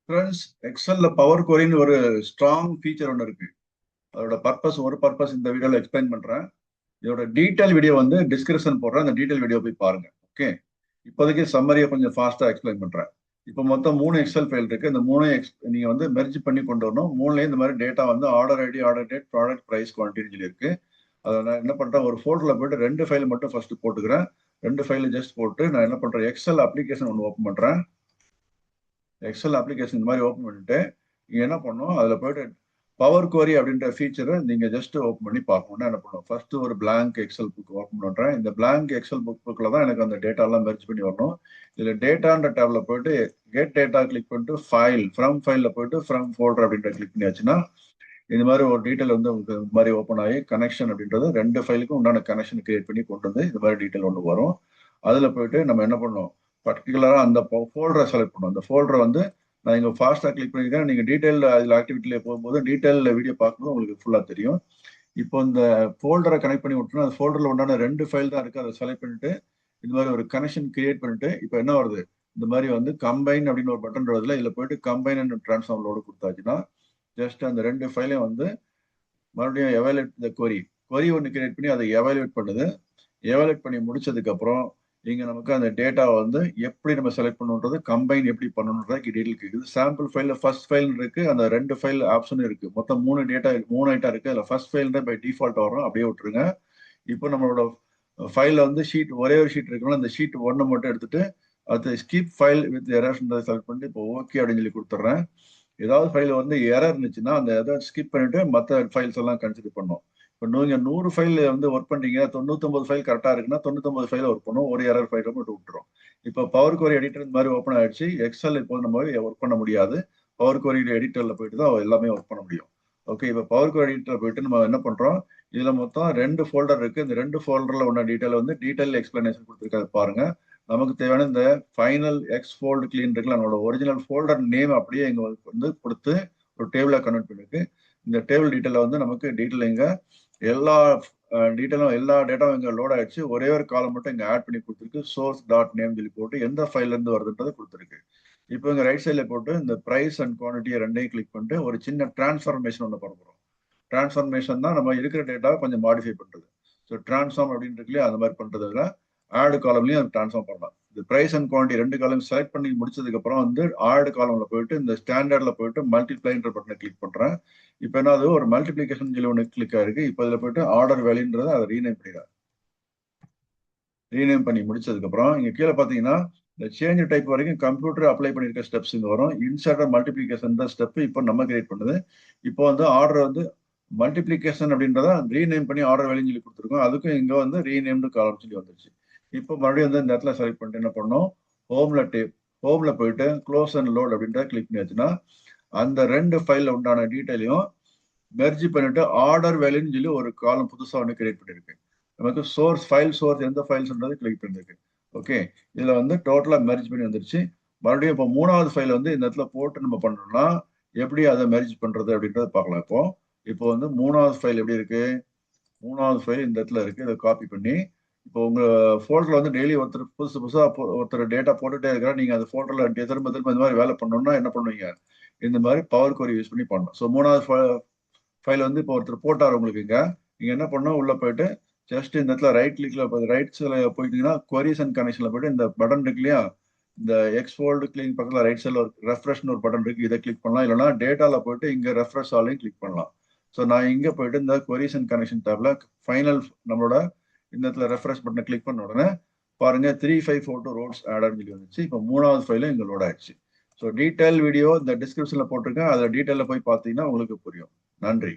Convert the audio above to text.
Friends, எக்ஸல்ல power கொரின்னு ஒரு strong feature ஒன்று இருக்கு. அதோட பர்பஸ் இந்த வீடியோல எக்ஸ்பிளைன் பண்றேன். இதோட டீடைல் வீடியோ வந்து டிஸ்கிரிப்ஷன் போடுறேன். அந்த டீடைல் வீடியோ போய் பாருங்க. ஓகே, இப்போதைக்கு சம்மரியை கொஞ்சம் ஃபாஸ்டா எக்ஸ்பிளைன் பண்றேன். இப்போ மொத்தம் 3 எக்ஸல் ஃபைல் இருக்கு. இந்த 3 நீங்க வந்து மெர்ஜ் பண்ணி கொண்டு வரணும். 3லயும் இந்த மாதிரி டேட்டா வந்து order ID, order date, product price, quantity சொல்லி இருக்கு. அதை நான் என்ன பண்றேன், ஒரு ஃபோல்டர்ல போயிட்டு 2 ஃபைல் மட்டும் ஃபர்ஸ்ட் போட்டுக்கிறேன். 2 ஃபைல் ஜஸ்ட் போட்டு நான் என்ன பண்றேன், எக்ஸல் அப்ளிகேஷன் ஒன்று ஓப்பன் பண்றேன். எக்ஸல் அப்ளிகேஷன் இந்த மாதிரி ஓப்பன் பண்ணிட்டு நீங்க என்ன பண்ணணும், அதுல போயிட்டு பவர் குவரி அப்படின்ற ஃபீச்சரை நீங்க ஜஸ்ட் ஓப்பன் பண்ணி பார்க்கணும்னா என்ன பண்ணுவோம், ஃபர்ஸ்ட் ஒரு பிளாங்க் எக்ஸல் புக் ஓப்பன் பண்றேன். இந்த பிளாங்க் எக்ஸல் புக்ல தான் எனக்கு அந்த டேட்டா எல்லாம் மெர்ஜ் பண்ணி வரணும். இதுல டேட்டான்ற டேப்ல போயிட்டு கெட் டேட்டா கிளிக் பண்ணிட்டு ஃபைல் ஃப்ரம் ஃபைல்ல போயிட்டு ஃப்ரம் ஃபோல்டர் அப்படின்ற கிளிக் பண்ணியாச்சுன்னா இந்த மாதிரி ஒரு டீட்டெயில் வந்து உங்களுக்கு இந்த மாதிரி ஓப்பன் ஆகி கனெக்ஷன் அப்படின்றது 2 ஃபைலுக்கும் உண்டான கனெக்ஷன் கிரியேட் பண்ணி கொண்டு வந்து இந்த மாதிரி டீட்டெயில் ஒன்று வரும். அதுல போயிட்டு நம்ம என்ன பண்ணோம், பர்டிகுலரா அந்த ஃபோல்டரை செலக்ட் பண்ணுவோம். அந்த ஃபோல்டரை வந்து நான் இங்க ஃபாஸ்டா கிளிக் பண்ணிக்கிறேன். நீங்க டீடைல் அதில் ஆக்டிவிட்டியில போகும்போது டீடைல் வீடியோ பார்க்கும்போது உங்களுக்கு ஃபுல்லா தெரியும். இப்போ இந்த ஃபோல்டரை கனெக்ட் பண்ணி விட்டுனா அந்த ஃபோல்டர்ல உண்டான 2 ஃபைல் தான் இருக்கு. அதை செலக்ட் பண்ணிட்டு இந்த மாதிரி ஒரு கனெக்ஷன் கிரியேட் பண்ணிட்டு இப்போ என்ன வருது, இந்த மாதிரி வந்து கம்பைன் அப்படின்னு ஒரு பட்டன் வருதுல, இதுல போயிட்டு கம்பைன் அண்ட் டிரான்ஸ்ஃபார்ம் லோடு கொடுத்தாச்சுன்னா ஜஸ்ட் அந்த 2 ஃபைலையும் வந்து மறுபடியும் எவாலுவேட் த கொரி ஒன்று கிரியேட் பண்ணி அதை எவாலுவேட் பண்ணுது. எவாலுவேட் பண்ணி முடிச்சதுக்கு அப்புறம் இங்க நமக்கு அந்த டேட்டாவை வந்து எப்படி நம்ம செலக்ட் பண்ணணுன்றது, கம்பைன் எப்படி பண்ணணுன்றது டீடைல் கேக்குது. சாம்பிள் ஃபைல்ல ஃபர்ஸ்ட் ஃபைல் இருக்கு, அந்த 2 ஃபைல் ஆப்ஷன் இருக்கு. மொத்தம் 3 ஐட்டம் இருக்கு. அதுல ஃபர்ஸ்ட் ஃபைல் தான் பை டிஃபால்ட் வரும், அப்படியே விட்டுருங்க. இப்போ நம்மளோட ஃபைல்ல வந்து ஷீட் ஒரே ஒரு ஷீட் இருக்குன்னா அந்த ஷீட் 1 மட்டும் எடுத்துட்டு அது skip file with errors select பண்ணிட்டு இப்போ ஓகே அப்படின்னு சொல்லி கொடுத்துட்றேன். ஏதாவது ஃபைல் வந்து எரர் இருந்துச்சுன்னா அந்த எதாவது ஸ்கிப் பண்ணிட்டு மற்ற ஃபைல்ஸ் எல்லாம் கன்சிடர் பண்ணும். இப்போ நீங்க 100 ஃபைல் வந்து ஒர்க் பண்றீங்க, 99 ஃபைல் கரெக்டா இருக்குன்னா 99 ஃபைல் ஒர்க் பண்ணும், ஒரு எரர் ஃபைல் மட்டும் விட்டுரும். இப்போ பவர் குவரி எடிட்டர் இந்த மாதிரி ஓப்பன் ஆயிடுச்சு. எக்ஸல் இப்போ நம்ம ஒர்க் பண்ண முடியாது. பவர் குவரி எடிட்டர்ல போயிட்டு தான் எல்லாமே ஒர்க் பண்ண முடியும். ஓகே, இப்போ பவர் குவரி எடிட்டர்ல போயிட்டு நம்ம என்ன பண்றோம், இதுல மொத்தம் 2 ஃபோல்டர் இருக்கு. இந்த 2 ஃபோல்டர்ல உள்ள டீடைல் வந்து டீடைல் எக்ஸ்பிளனேஷன் கொடுத்துருக்காது பாருங்க. நமக்கு தேவையான இந்த ஃபைனல் எக்ஸ் ஃபோல்டு கிளீன் இருக்குல்ல, நம்மளோட ஒரிஜினல் ஃபோல்டர் நேம் அப்படியே இங்க வந்து கொடுத்து ஒரு டேபிளா கன்வெர்ட் பண்ணிருக்கு. இந்த டேபிள் டீட்டெயில வந்து நமக்கு டீட்டெயில் இங்க எல்லா டீட்டெயிலும் எல்லா டேட்டாவும் இங்க லோட் ஆயிடுச்சு. ஒரே ஒரு காலம் மட்டும் இங்க ஆட் பண்ணி கொடுத்துருக்கு. சோர்ஸ் டாட் நேம் சொல்லி போட்டு எந்த ஃபைல்ல இருந்து வருதுன்றதை கொடுத்துருக்கு. இப்போ இங்க ரைட் சைட்ல போட்டு இந்த பிரைஸ் அண்ட் குவான்டிட்டியை ரெண்டையும் கிளிக் பண்ணிட்டு ஒரு சின்ன டிரான்ஸ்ஃபர்மேஷன் ஒன்று பண்ண போறோம். டிரான்ஸ்ஃபர்மேஷன் தான் நம்ம இருக்கிற டேட்டாவை கொஞ்சம் மாடிஃபை பண்றது. ஸோ டிரான்ஸ்ஃபார்ம் அப்படின்னு இருக்குல்லையே அந்த மாதிரி பண்றதுல ஆட் காலம்லயும் அது டிரான்ஸ்ஃபார்ம் பண்ணலாம். இந்த பிரைஸ் அண்ட் குவான்டிட்டி 2 காலம் செலக்ட் பண்ணி முடிச்சதுக்கு அப்புறம் வந்து ஆட் காலம்ல போயிட்டு இந்த ஸ்டாண்டர்ட்ல போயிட்டு மல்டிப்ளைன்ற பட்டனை கிளிக் பண்றேன். இப்போ என்ன அது ஒரு மல்டிபிளிகேஷன் சொல்லி ஒன்று கிளிக் ஆயிருக்கு. இப்போ இதுல போயிட்டு ஆர்டர் வேல்யூன்றதை அதை ரீநேம் பண்ணிடுறேன். ரீநேம் பண்ணி முடிச்சதுக்கு அப்புறம் இங்க கீழே பாத்தீங்கன்னா இந்த சேஞ்ச் டைப் வரைக்கும் கம்ப்யூட்டர் அப்ளை பண்ணிருக்க ஸ்டெப்ஸ் இங்க வரும். இன்சர்ட் மல்டிபிளிகேஷன் தான் ஸ்டெப் இப்போ நம்ம கிரியேட் பண்ணுது. இப்போ வந்து ஆர்டர் வந்து மல்டிபிளிகேஷன் அப்படின்றத ரீநேம் பண்ணி ஆர்டர் வேல்யூ சொல்லி கொடுத்துருக்கோம். அதுக்கும் இங்க வந்து ரீநேம்டு காலம் சொல்லி வந்துருச்சு. இப்போ மறுபடியும் வந்து இந்த இடத்துல செலக்ட் பண்ணிட்டு என்ன பண்ணோம், ஹோம்ல போயிட்டு க்ளோஸ் அண்ட் லோட் அப்படின்ற கிளிக் பண்ணியாச்சுன்னா அந்த 2 ஃபைல்ல உண்டான டீட்டெயிலையும் மெர்ஜ் பண்ணிட்டு ஆர்டர் வேல்யூன்னு சொல்லி ஒரு காலம் புதுசா ஒன்று கிரியேட் பண்ணிருக்கு. நமக்கு ஃபைல் சோர்ஸ் எந்த ஃபைல்ஸ்ன்றது கிளிக் பண்ணிருக்கு. ஓகே, இதுல வந்து டோட்டலா மெர்ஜ் பண்ணி வந்துருச்சு. மறுபடியும் இப்போ 3வது ஃபைல் வந்து இந்த இடத்துல போட்டு நம்ம பண்றோம்னா எப்படி அதை மெர்ஜ் பண்றது அப்படின்றத பார்க்கலாம். இப்போ வந்து 3வது ஃபைல் எப்படி இருக்கு, 3வது ஃபைல் இந்த இடத்துல இருக்கு. இதை காப்பி பண்ணி இப்போ உங்க ஃபோல்டர்ல வந்து டெய்லி ஒருத்தர் புதுசா ஒருத்தர் டேட்டா போட்டுட்டே இருக்கிறா, நீங்க அந்த ஃபோல்டர்ல திரும்ப திரும்ப இந்த மாதிரி வேலை பண்ணணும்னா என்ன பண்ணுவீங்க, இந்த மாதிரி பவர் குவரி யூஸ் பண்ணி பண்ணணும். ஸோ 3வது ஃபைல் வந்து இப்போ ஒருத்தர் போட்டார் உங்களுக்கு, நீங்க என்ன பண்ணணும், உள்ள போயிட்டு ஜஸ்ட் இந்த இடத்துல ரைட் கிளிக்ல ரைட்ஸ்ல போயிட்டீங்கன்னா குவரிஸ் அண்ட் கனெக்ஷன்ல போயிட்டு இந்த பட்டன் இருக்கு இல்லையா, இந்த எக்ஸ்போல்டு கிளிக் பக்கத்துல ரைட் சைட்ல ஒரு ரெஃப்ரெஷ்னு ஒரு பட்டன் இருக்கு, இதை கிளிக் பண்ணலாம். இல்லைன்னா டேட்டால போயிட்டு இங்க ரெஃப்ரெஷ் ஆலையும் கிளிக் பண்ணலாம். ஸோ நான் இங்க போயிட்டு இந்த குவரிஸ் அண்ட் கனெக்ஷன் டேப்ல ஃபைனல் நம்மளோட இந்த இடத்துல ரெஃப்ரெஷ் பட்டனை கிளிக் பண்ண உடனே பாருங்க 3542 ரோட்ஸ் ஆட் சொல்லி வந்துச்சு. இப்போ 3வது ஃபைலும் இங்க லோட் ஆயிடுச்சு. ஸோ டீடைல் வீடியோ இந்த டிஸ்கிரிப்ஷன்ல போட்டிருக்கேன், அதுல டீடைல்ல போய் பார்த்தீங்கன்னா உங்களுக்கு புரியும். நன்றி.